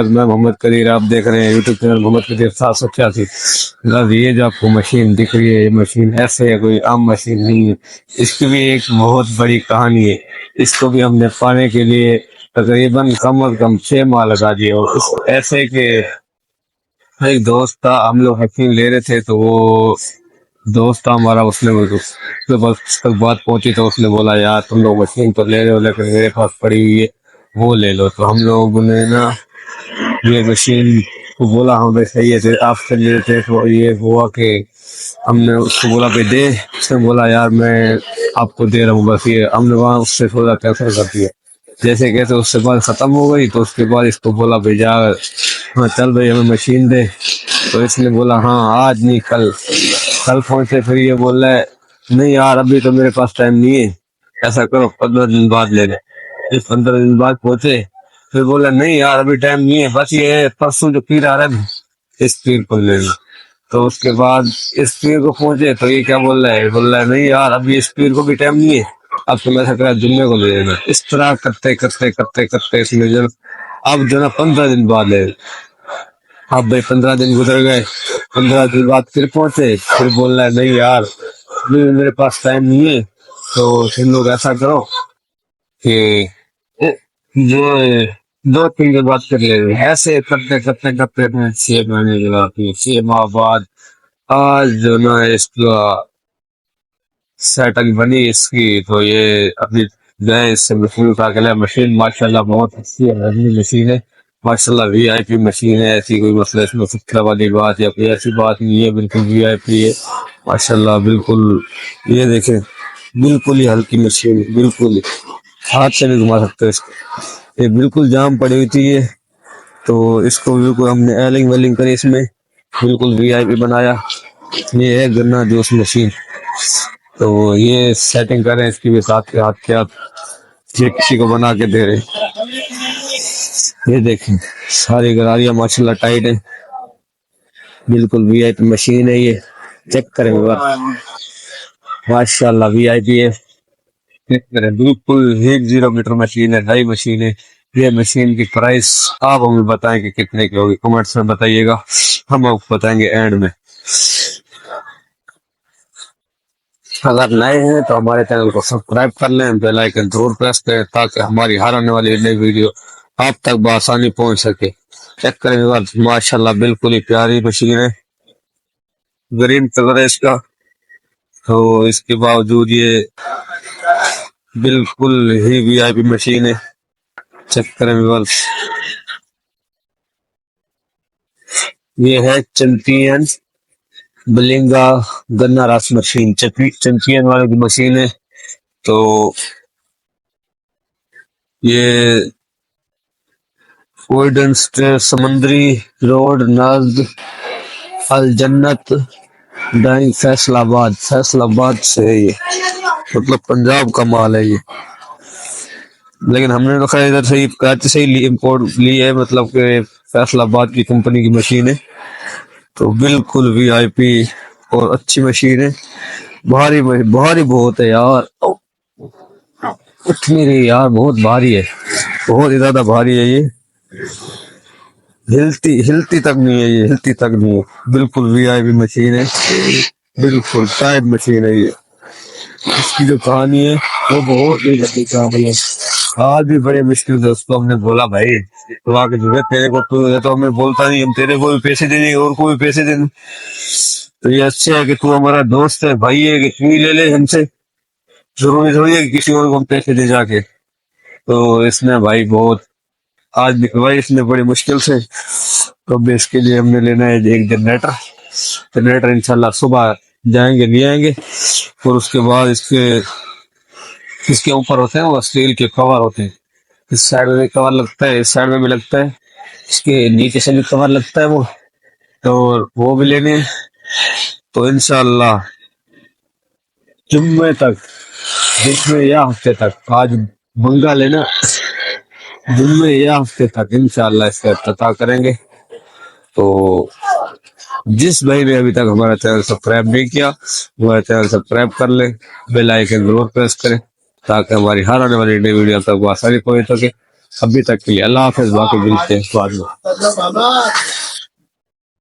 मैं मोहम्मद कदीर, आप देख रहे हैं यूट्यूब चैनल मोहम्मद कदीर 786। जनाब, ये जो आपको मशीन दिख रही है, ये मशीन ऐसे है, कोई आम मशीन नहीं है। इसकी भी एक बहुत बड़ी कहानी है। इसको भी हमने पाने के लिए तकरीबन कम अज कम 6 माह लगा दिए। और ऐसे के एक दोस्त था, हम लोग मशीन ले रहे थे, तो वो दोस्त था हमारा, उसने उसके पास तक बात पहुंची तो उसने बोला, यार तुम लोग मशीन तो ले रहे हो लेकिन मेरे पास पड़ी हुई है, वो ले लो। तो हम लोगों ने ना ये मशीन को बोला, हमें सही है आपसे ले लेते। तो ये हुआ कि हमने उसको बोला भाई दे, उसने बोला यार मैं आपको दे रहा हूँ बस। ये हमने वहाँ उससे थोड़ा कैंसिल कर दिया। जैसे कैसे उससे बात खत्म हो गई, तो उसके बाद इसको बोला भाई जा, हाँ चल भाई हमें मशीन दे। तो इसने बोला हाँ आज नहीं कल। कल पहुंचे, फिर ये बोल रहा है नहीं यार अभी तो मेरे पास टाइम नहीं है, ऐसा करो 15 दिन बाद ले ले। इस 15 दिन बाद पहुंचे, फिर बोला नहीं यार अभी टाइम नहीं है, बस ये परसों जो पीर आ रहा है इस पीर को ले लो। तो उसके बाद इस पीर को पहुंचे, तो ये क्या बोल रहा है, बोल रहा है नहीं यार अभी इस पीर को भी टाइम नहीं है, अब तो मैं सकता जुम्मे को ले लेना। इस तरह करते करते करते करते इसमें जो अब जो ना 15 दिन बाद ले। अब भाई 15 दिन गुजर गए, 15 दिन बाद फिर पहुंचे, फिर बोल रहा है नहीं यार अभी मेरे पास टाइम नहीं है। तो फिर लोग ऐसा करो कि ये 2-3 दिन बाद कर ले। ऐसे करते करते करते 6 महीने के बाद, 6 माह बाद आज जो ना इसका सेटिंग बनी इसकी, तो ये अभी गए इससे मशीन उठा के लाए। मशीन माशाल्लाह बहुत अच्छी है, मशीन है माशाल्लाह, वीआईपी मशीन है। ऐसी कोई मतलब इसमें फिक्र वाली बात या कोई ऐसी बात नहीं है, बिल्कुल वीआईपी है माशाल्लाह बिल्कुल। ये देखें बिल्कुल ही हल्की मशीन, बिल्कुल ही हाथ से नहीं घुमा सकते इसको। ये बिल्कुल जाम पड़ी हुई थी ये, तो इसको बिल्कुल हमने एलिंग वेलिंग करी, इसमें बिल्कुल वीआईपी बनाया। ये है गन्ना जूस मशीन, तो ये सेटिंग कर रहे हैं इसकी भी साथ के हाथ के हाथ, ये किसी को बना के दे रहे हैं। ये देखें सारी गरारियां माशाल्लाह टाइट है, बिल्कुल वीआईपी मशीन है। ये चेक करें माशाल्लाह वीआईपी है, चेक करें बिल्कुल 10 मीटर मशीन है, नई मशीन है। ये मशीन की प्राइस आप हमें बताएं कि कितने की होगी, कमेंट्स में बताइएगा, हम आपको बताएंगे एंड में। अगर नए हैं तो हमारे चैनल को सब्सक्राइब कर लें, बेल आइकन जरूर प्रेस करें ताकि हमारी हर आने वाली नई वीडियो आप तक बआसानी पहुंच सके। चेक करें माशाल्लाह बिल्कुल ही प्यारी मशीन है, ग्रीन कलर है इसका। तो इसके बावजूद ये बिल्कुल ही वीआईपी मशीन है। चेक करें व्यूअर्स, ये है चैंपियन बलिंगा गन्ना रस मशीन, चैंपियन वाले की मशीन है। तो ये गोल्डन समुंदरी रोड नज़द अल जन्नत डाइंग फैसलाबाद से है ये, मतलब पंजाब का माल है ये। लेकिन हमने तो खैर इधर से ही कराची से ही इम्पोर्ट ली है, मतलब कि फैसलाबाद की कंपनी की मशीन है। तो बिल्कुल वीआईपी और अच्छी मशीन है। भारी भारी बहुत है यार, उठ नहीं रही यार, बहुत भारी है, बहुत ही ज्यादा भारी है ये। हिलती तक नहीं है, ये हिलती तक नहीं है, बिल्कुल वीआईपी मशीन है, बिल्कुल टाइट मशीन है ये। इसकी जो कहानी है वो बहुत ही लंबी कहानी है। आज भी बड़े मुश्किल से उसको हमने बोला भाई तो आके जो है तेरे को तो हमें बोलता नहीं, हम तेरे को भी पैसे दे देंगे और को भी पैसे दे दें। तो ये अच्छा है कि तू हमारा दोस्त है, भाई है, कि तू ही ले ले हमसे, जरूरी थोड़ी है कि किसी और को हम पैसे दे जाके। तो इसने भाई बहुत आज निकलवाई इसने बड़ी मुश्किल से। तो अब इसके लिए हमने लेना है एक जनरेटर इंशाल्लाह सुबह जाएंगे ले आएंगे। और उसके बाद इसके ऊपर होते हैं वो स्टील के कवर होते हैं, इस साइड में भी कवर लगता है, इस साइड में भी लगता है, इसके नीचे से भी कवर लगता है वो, तो वो भी लेने हैं। तो इंशाल्लाह जुम्मे तक, जुम्मे या हफ्ते तक, आज मंगा लेना, जुम्मे या हफ्ते तक इंशाल्लाह इसका इफ्तिताह करेंगे। तो जिस भाई ने अभी तक हमारा चैनल सब्सक्राइब नहीं किया, हमारा चैनल सब्सक्राइब कर ले, बेल आइकन जरूर प्रेस करें ताकि हमारी हर आने वाली नई वीडियो तक आसानी पहुंच सके। अभी तक के लिए अल्लाह हाफिज़, बाकी मिलते हैं बाद में।